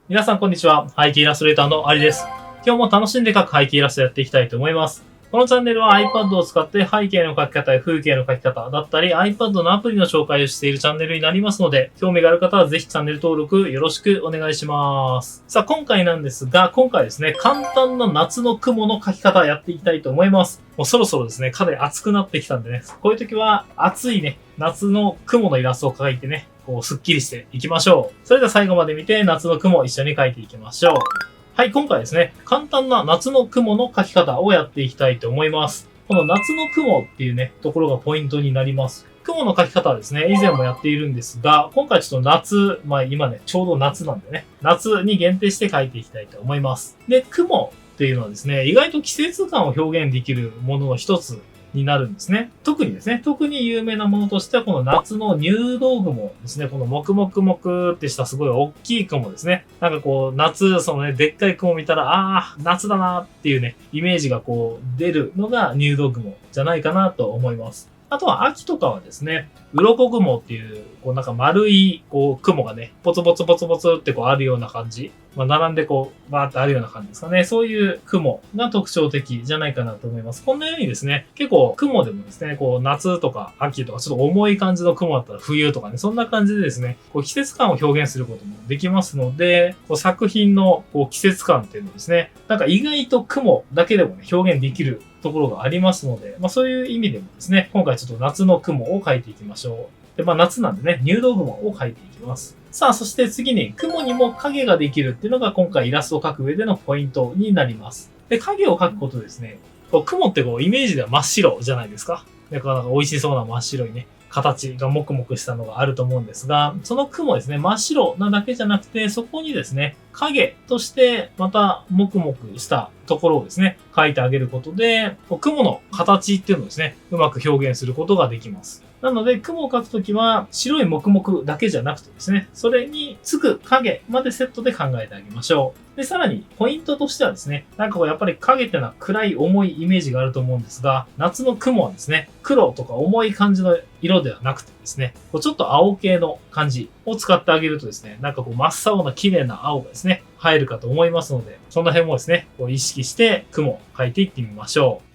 皆さんこんにちは。背景イラストレーターのアリです。今日も楽しんで描く背景イラストやっていきたいと思います。このチャンネルは iPad を使って背景の描き方や風景の描き方だったり iPad のアプリの紹介をしているチャンネルになりますので、興味がある方はぜひチャンネル登録よろしくお願いします。さあ今回なんですが、今回ですね、簡単な夏の雲の描き方やっていきたいと思います。もうそろそろですね、かなり暑くなってきたんでね、こういう時は暑いね、夏の雲のイラストを描いてね、こうスッキリしていきましょう。それでは最後まで見て夏の雲を一緒に描いていきましょう。はい、今回ですね、簡単な夏の雲の描き方をやっていきたいと思います。この夏の雲っていうね、ところがポイントになります。雲の描き方はですね、以前もやっているんですが、今回ちょっと夏、今ね、ちょうど夏なんでね、夏に限定して描いていきたいと思います。で、雲っていうのはですね、意外と季節感を表現できるものの一つになるんですね。特に有名なものとしては、この夏の入道雲ですね。この黙々々ってしたすごい大きい雲ですね。なんかこう、夏、そのね、でっかい雲見たら、夏だなっていうね、イメージがこう、出るのが入道雲じゃないかなと思います。あとは秋とかはですね、鱗雲っていう、こうなんか丸い、こう雲がね、ポツポツポツポツってこうあるような感じ。並んでこう、バーってあるような感じですかね。そういう雲が特徴的じゃないかなと思います。こんなようにですね、結構雲でもですね、こう夏とか秋とかちょっと重い感じの雲だったら冬とかね、そんな感じでですね、こう季節感を表現することもできますので、こう作品のこう季節感っていうのですね、なんか意外と雲だけでもね、表現できるところがありますので、そういう意味でもですね、今回ちょっと夏の雲を描いていきましょう。で、夏なんでね、入道雲を描いていきます。さあ、そして次に雲にも影ができるっていうのが今回イラストを描く上でのポイントになります。で、影を描くことですね、こう雲ってこうイメージでは真っ白じゃないですか。で、こうなんか美味しそうな真っ白いね、形がもくもくしたのがあると思うんですが、その雲ですね、真っ白なだけじゃなくて、そこにですね、影としてまたもくもくしたところをですね、描いてあげることで、雲の形っていうのをですね、うまく表現することができます。なので、雲を描くときは、白い黙々だけじゃなくてですね、それにつく影までセットで考えてあげましょう。で、さらに、ポイントとしてはですね、なんかこうやっぱり影ってのは暗い重いイメージがあると思うんですが、夏の雲はですね、黒とか重い感じの色ではなくてですね、こうちょっと青系の感じを使ってあげるとですね、なんかこう真っ青な綺麗な青がですね、入るかと思いますので、その辺もですね、こう意識して雲を描いていってみましょう。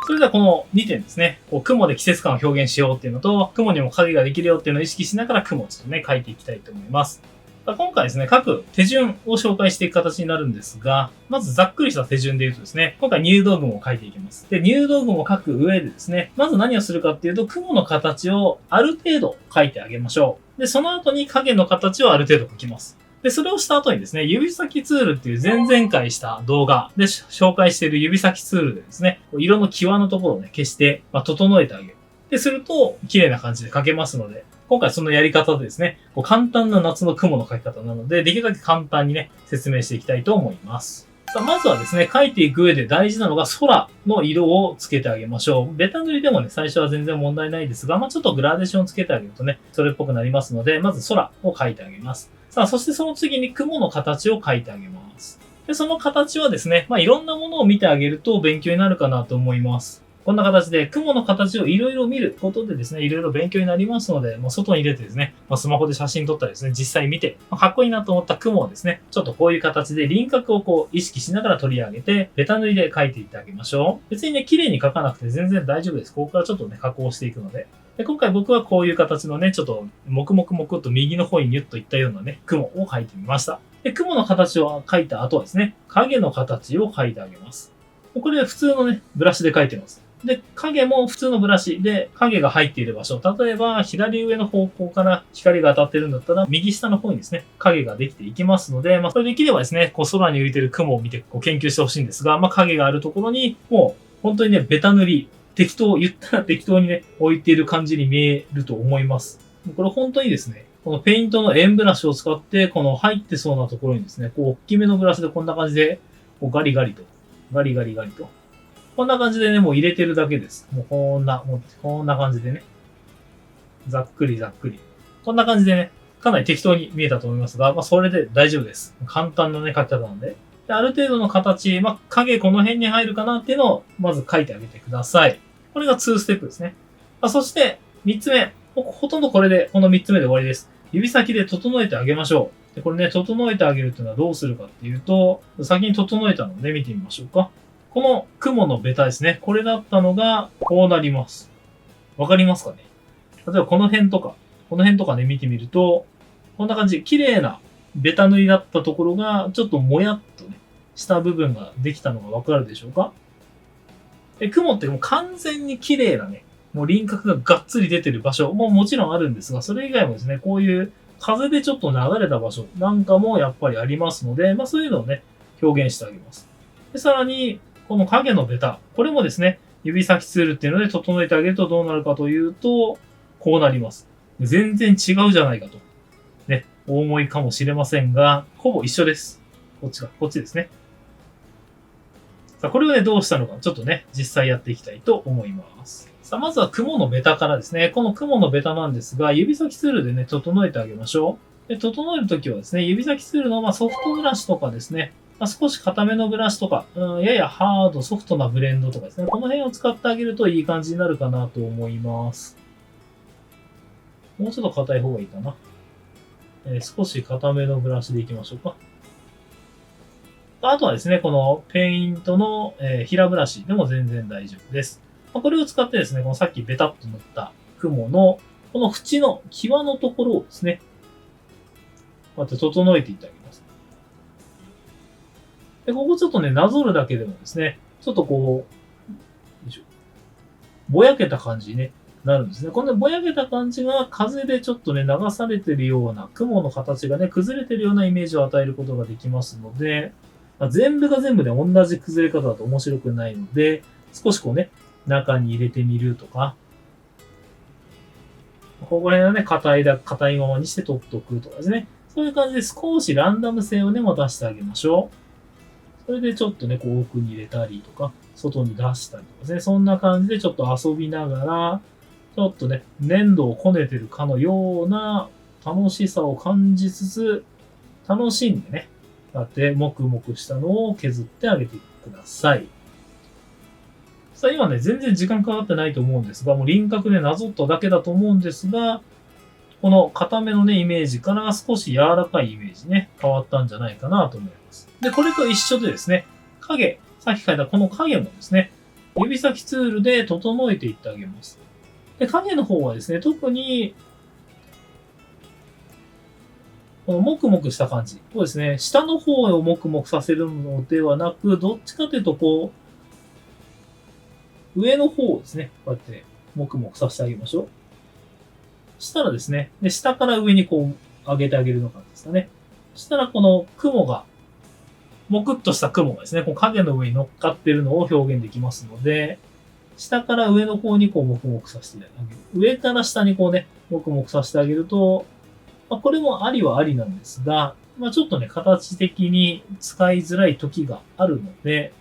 それではこの2点ですね、こう雲で季節感を表現しようっていうのと、雲にも影ができるよっていうのを意識しながら雲をちょっとね、描いていきたいと思います。今回ですね、各手順を紹介していく形になるんですが、まずざっくりした手順で言うとですね、今回入道雲を描いていきます。で、入道雲を描く上でですね、まず何をするかっていうと、雲の形をある程度描いてあげましょう。で、その後に影の形をある程度描きます。で、それをした後にですね、指先ツールっていう前々回した動画で紹介している指先ツールでですね、色の際のところをね、消して、整えてあげる。で、すると、綺麗な感じで描けますので、今回そのやり方でですね、簡単な夏の雲の描き方なので、できるだけ簡単にね、説明していきたいと思います。さあ、まずはですね、描いていく上で大事なのが空の色をつけてあげましょう。ベタ塗りでもね、最初は全然問題ないですが、ちょっとグラデーションをつけてあげるとね、それっぽくなりますので、まず空を描いてあげます。さあ、そしてその次に雲の形を描いてあげます。で、その形はですね、いろんなものを見てあげると勉強になるかなと思います。こんな形で雲の形をいろいろ見ることでですね、いろいろ勉強になりますので、外に出てですね、スマホで写真撮ったりですね、実際見て、かっこいいなと思った雲をですね、ちょっとこういう形で輪郭をこう意識しながら取り上げて、ベタ塗りで描いていってあげましょう。別にね、綺麗に描かなくて全然大丈夫です。ここからちょっとね、加工していくので。で、今回僕はこういう形のね、ちょっと、黙々々と右の方にニュッといったようなね、雲を描いてみました。で、雲の形を描いた後はですね、影の形を描いてあげます。これ普通のね、ブラシで描いてます。で、影も普通のブラシで影が入っている場所。例えば、左上の方向から光が当たってるんだったら、右下の方にですね、影ができていきますので、これできればですね、空に浮いてる雲を見て研究してほしいんですが、影があるところに、もう、本当にね、ベタ塗り、言ったら適当にね、置いている感じに見えると思います。これ本当にですね、このペイントの円ブラシを使って、この入ってそうなところにですね、大きめのブラシでこんな感じで、ガリガリと、ガリガリガリと、こんな感じでね、もう入れてるだけです。もうこんな感じでね。ざっくりざっくり。こんな感じでね、かなり適当に見えたと思いますが、それで大丈夫です。簡単なね、描き方なんで。で、ある程度の形、影この辺に入るかなっていうのを、まず描いてあげてください。これが2ステップですね。そして、3つ目。ほとんどこれで、この3つ目で終わりです。指先で整えてあげましょで、これね、整えてあげるっていうのはどうするかっていうと、先に整えたので見てみましょうか。この雲のベタですね。これだったのが、こうなります。わかりますかね？例えばこの辺とかね、見てみると、こんな感じ、綺麗なベタ塗りだったところが、ちょっともやっとね、した部分ができたのがわかるでしょうか？で、雲ってもう完全に綺麗なね、もう輪郭ががっつり出てる場所ももちろんあるんですが、それ以外もですね、こういう風でちょっと流れた場所なんかもやっぱりありますので、そういうのをね、表現してあげます。で、さらに、この影のベタ、これもですね、指先ツールっていうので整えてあげるとどうなるかというと、こうなります。全然違うじゃないかと。ね、お思いかもしれませんが、ほぼ一緒です。こっちですね。さあ、これをね、どうしたのか、ちょっとね、実際やっていきたいと思います。さあ、まずは雲のベタからですね。この雲のベタなんですが、指先ツールでね、整えてあげましょう。で、整えるときはですね、指先ツールのソフトブラシとかですね、少し硬めのブラシとか、ややハード、ソフトなブレンドとかですね、この辺を使ってあげるといい感じになるかなと思います。もうちょっと硬い方がいいかな。少し硬めのブラシでいきましょうか。あとはですね、このペイントの、平ブラシでも全然大丈夫です。これを使ってですね、このさっきベタっと塗った雲の、この縁の際のところをですね、こうやって整えていってあげます。で、ここちょっとね、なぞるだけでもですね、ちょっとこう、よいしょ、ぼやけた感じに、ね、なるんですね。このぼやけた感じが風でちょっとね、流されてるような、雲の形がね、崩れてるようなイメージを与えることができますので、全部が全部で同じ崩れ方だと面白くないので、少しこうね、中に入れてみるとか、ここら辺はね、硬いままにして取っとくとかですね。そういう感じで少しランダム性をね、持たせてあげましょう。それでちょっとね、こう奥に入れたりとか、外に出したりとかですね。そんな感じでちょっと遊びながら、ちょっとね、粘土をこねてるかのような楽しさを感じつつ、楽しんでね、こうやって黙々したのを削ってあげてください。さあ今ね、全然時間かかってないと思うんですが、もう輪郭でなぞっただけだと思うんですが、この固めのね、イメージから少し柔らかいイメージね、変わったんじゃないかなと思います。で、これと一緒でですね、影、さっき書いたこの影もですね、指先ツールで整えていってあげます。で、影の方はですね、特に、このもくもくした感じ。そうですね、下の方をもくもくさせるのではなく、どっちかというとこう、上の方をですね、こうやって、もくもくさせてあげましょう。したらですね、で、下から上にこう、上げてあげるのかですかね。そしたらこの雲が、もくっとした雲がですね、こう影の上に乗っかってるのを表現できますので、下から上の方にこう、もくもくさせてあげる。上から下にこうね、もくもくさせてあげると、これもありはありなんですが、ちょっとね、形的に使いづらい時があるので、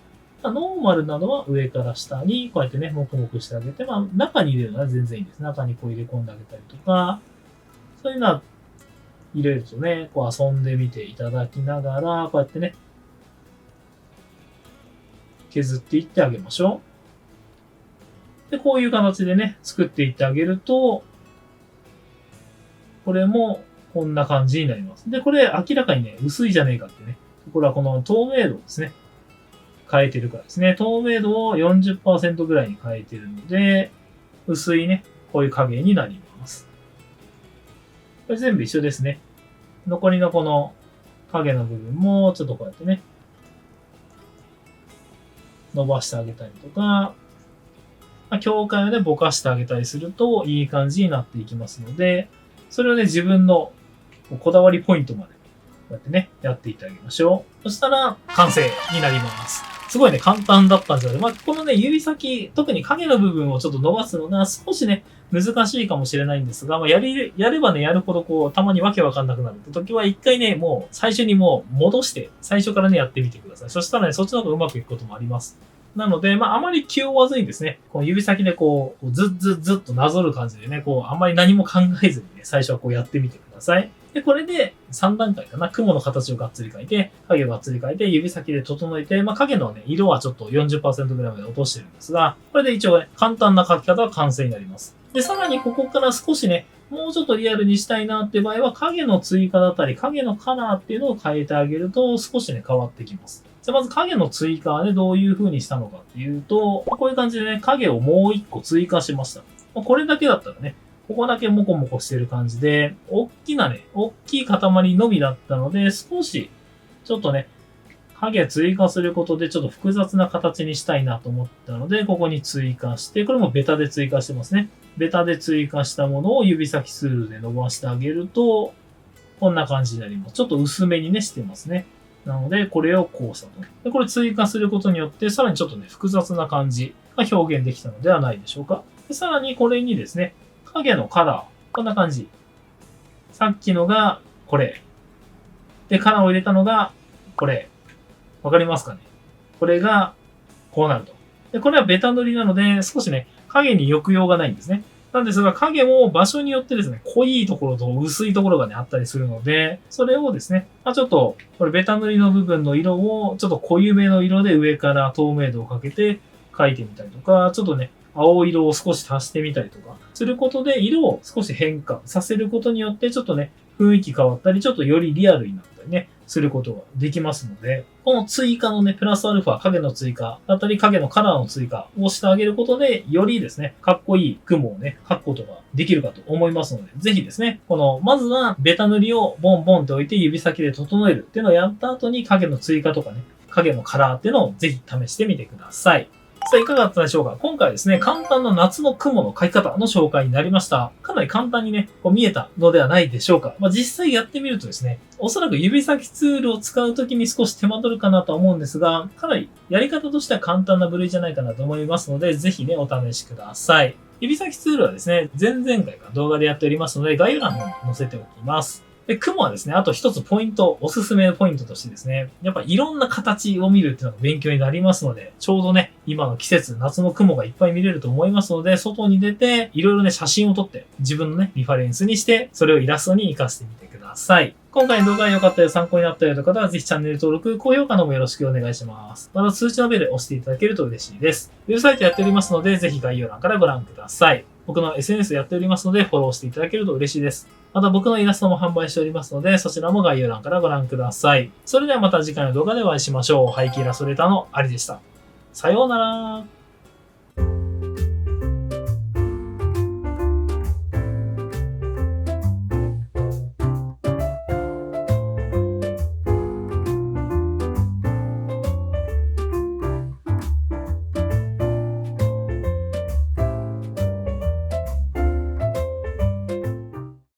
ノーマルなのは上から下にこうやってね、もくもくしてあげて、中に入れるのは全然いいです。中にこう入れ込んであげたりとか、そういうのは入れるとね、こう遊んでみていただきながら、こうやってね、削っていってあげましょう。で、こういう形でね、作っていってあげると、これもこんな感じになります。で、これ明らかにね、薄いじゃねえかってね。これはこの透明度ですね。変えてるからですね。透明度を 40% ぐらいに変えてるので、薄いね、こういう影になります。これ全部一緒ですね。残りのこの影の部分もちょっとこうやってね、伸ばしてあげたりとか、境界をね、ぼかしてあげたりするといい感じになっていきますので、それをね、自分のこだわりポイントまで、こうやってね、やっていってあげましょう。そしたら、完成になります。すごいね、簡単だったんじゃない。このね、指先、特に影の部分をちょっと伸ばすのが少しね、難しいかもしれないんですが、やればね、やるほどこう、たまにわけわかんなくなるって時は、一回ね、もう、最初にもう、戻して、最初からね、やってみてください。そしたらね、そっちの方がうまくいくこともあります。なので、あまり気負わずにですね、こう指先でこう、ずっとなぞる感じでね、こう、あんまり何も考えずにね、最初はこうやってみてください。で、これで3段階かな。雲の形をがっつり描いて、影をがっつり描いて、指先で整えて、影のね、色はちょっと 40% ぐらいまで落としてるんですが、これで一応ね、簡単な描き方は完成になります。で、さらにここから少しね、もうちょっとリアルにしたいなって場合は、影の追加だったり、影のカラーっていうのを変えてあげると少しね、変わってきます。じゃあまず影の追加はね、どういう風にしたのかっていうと、こういう感じでね、影をもう一個追加しました。これだけだったらね、ここだけモコモコしてる感じで、大きい塊のみだったので、少し、ちょっとね、影追加することでちょっと複雑な形にしたいなと思ったので、ここに追加して、これもベタで追加してますね。ベタで追加したものを指先ツールで伸ばしてあげると、こんな感じになります。ちょっと薄めにね、してますね。なので、これをこうしたと。で、これ追加することによって、さらにちょっとね、複雑な感じが表現できたのではないでしょうか。で、さらにこれにですね、影のカラー。こんな感じ。さっきのが、これ。で、カラーを入れたのが、これ。わかりますかね？これが、こうなると。で、これはベタ塗りなので、少しね、影に抑揚がないんですね。なんですが、影も場所によってですね、濃いところと薄いところがね、あったりするので、それをですね、ちょっと、これベタ塗りの部分の色を、ちょっと濃ゆめの色で上から透明度をかけて描いてみたりとか、ちょっとね、青色を少し足してみたりとか、することで色を少し変化させることによって、ちょっとね、雰囲気変わったり、ちょっとよりリアルになったりね、することができますので、この追加のね、プラスアルファ、影の追加だったり、影のカラーの追加をしてあげることで、よりですね、かっこいい雲をね、描くことができるかと思いますので、ぜひですね、まずはベタ塗りをボンボンって置いて指先で整えるっていうのをやった後に影の追加とかね、影のカラーっていうのをぜひ試してみてください。さあ、いかがだったでしょうか？今回はですね、簡単な夏の雲の描き方の紹介になりました。かなり簡単にね、見えたのではないでしょうか。実際やってみるとですね、おそらく指先ツールを使うときに少し手間取るかなとは思うんですが、かなりやり方としては簡単な部類じゃないかなと思いますので、ぜひね、お試しください。指先ツールはですね、前々回から動画でやっておりますので、概要欄に載せておきます。で、雲はですね、あと一つポイント、おすすめのポイントとしてですね、やっぱいろんな形を見るっていうのが勉強になりますので、ちょうどね、今の季節、夏の雲がいっぱい見れると思いますので、外に出て、いろいろね、写真を撮って、自分のね、リファレンスにして、それをイラストに活かしてみてください。今回の動画が良かったよ、参考になったよという方は、ぜひチャンネル登録、高評価の方もよろしくお願いします。また通知のベル押していただけると嬉しいです。ウェブサイトやっておりますので、ぜひ概要欄からご覧ください。僕の SNS やっておりますので、フォローしていただけると嬉しいです。また僕のイラストも販売しておりますので、そちらも概要欄からご覧ください。それではまた次回の動画でお会いしましょう。背景イラストレーターのアリでした。さようなら。